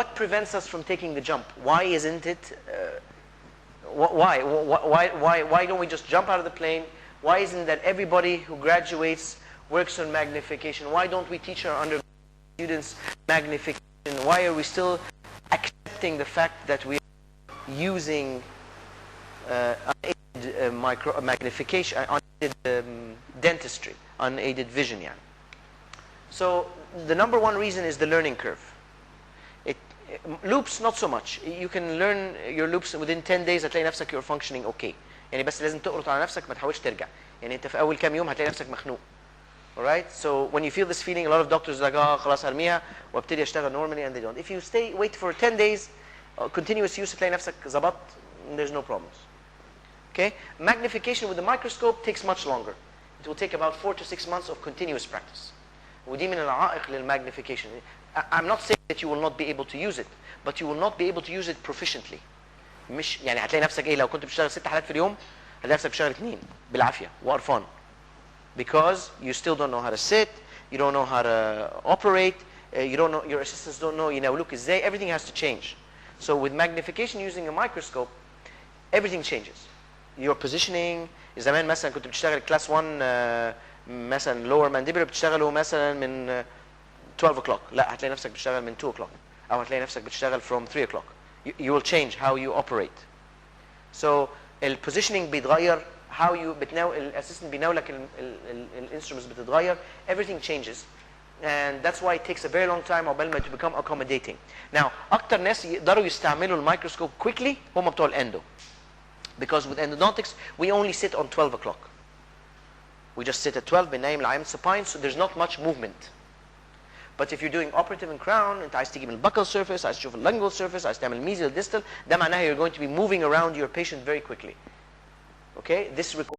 what prevents us from taking the jump? Why isn't it? Why don't we just jump out of the plane? Why isn't that everybody who graduates works on magnification? Why don't we teach our undergraduate students magnification? Why are we still accepting the fact that we are using unaided magnification, unaided dentistry, unaided vision? Yeah. So the number one reason is the learning curve. Loops not so much. You can learn your loops within 10 days هتلاقي نفسك you're functioning okay. يعني بس لازم تقرط على نفسك ما تحاولش ترجع. يعني انت في اول كام يوم هتلاقي نفسك مخنوق. Alright? So when you feel this feeling, a lot of doctors are like خلاص هرميها وابتدي اشتغل normally, and they don't. If you wait for 10 days continuous use هتلاقي نفسك ظبط, there's no problems. Okay? Magnification with the microscope takes much longer. It will take about 4 to 6 months of continuous practice. ودي من العائق للمagnification. I'm not saying that you will not be able to use it, but you will not be able to use it proficiently. مش يعني هتلاقي نفسك ايه لو كنت بتشتغل 6 حالات في اليوم هتلاقي نفسك بتشتغل 2 بالعافيه وقرفان. Because you still don't know how to sit, you don't know how to operate, you don't know, your assistants don't know يناولوك ازاي. Everything has to change. So with magnification using a microscope, everything changes. Your positioning. زمان مثلا كنت بتشتغل class 1 مثلا lower mandibular بتشتغله مثلا من 12 o'clock. لا هتلاقي نفسك بتشتغل من 2 o'clock. او هتلاقي نفسك بتشتغل from 3 o'clock. You will change how you operate. So الpositioning بيتغير, how you الاسيستنت بيناولك الانسترومنتس بتتغير, everything changes, and that's why it takes a very long time عقبال ما to become accommodating. Now اكتر ناس يقدروا يستعملوا الميكروسكوب quickly هم بتوع الاندو, because with endodontics we only sit on 12 o'clock. We just sit at 12 بننيم العيان supine, so there's not much movement. But if you're doing operative and crown, انت عايز تيجي من الbuccal surface, عايز تشوف lingual surface, عايز تعمل mesial distal, ده معناها you're going to be moving around your patient very quickly. Okay? This requires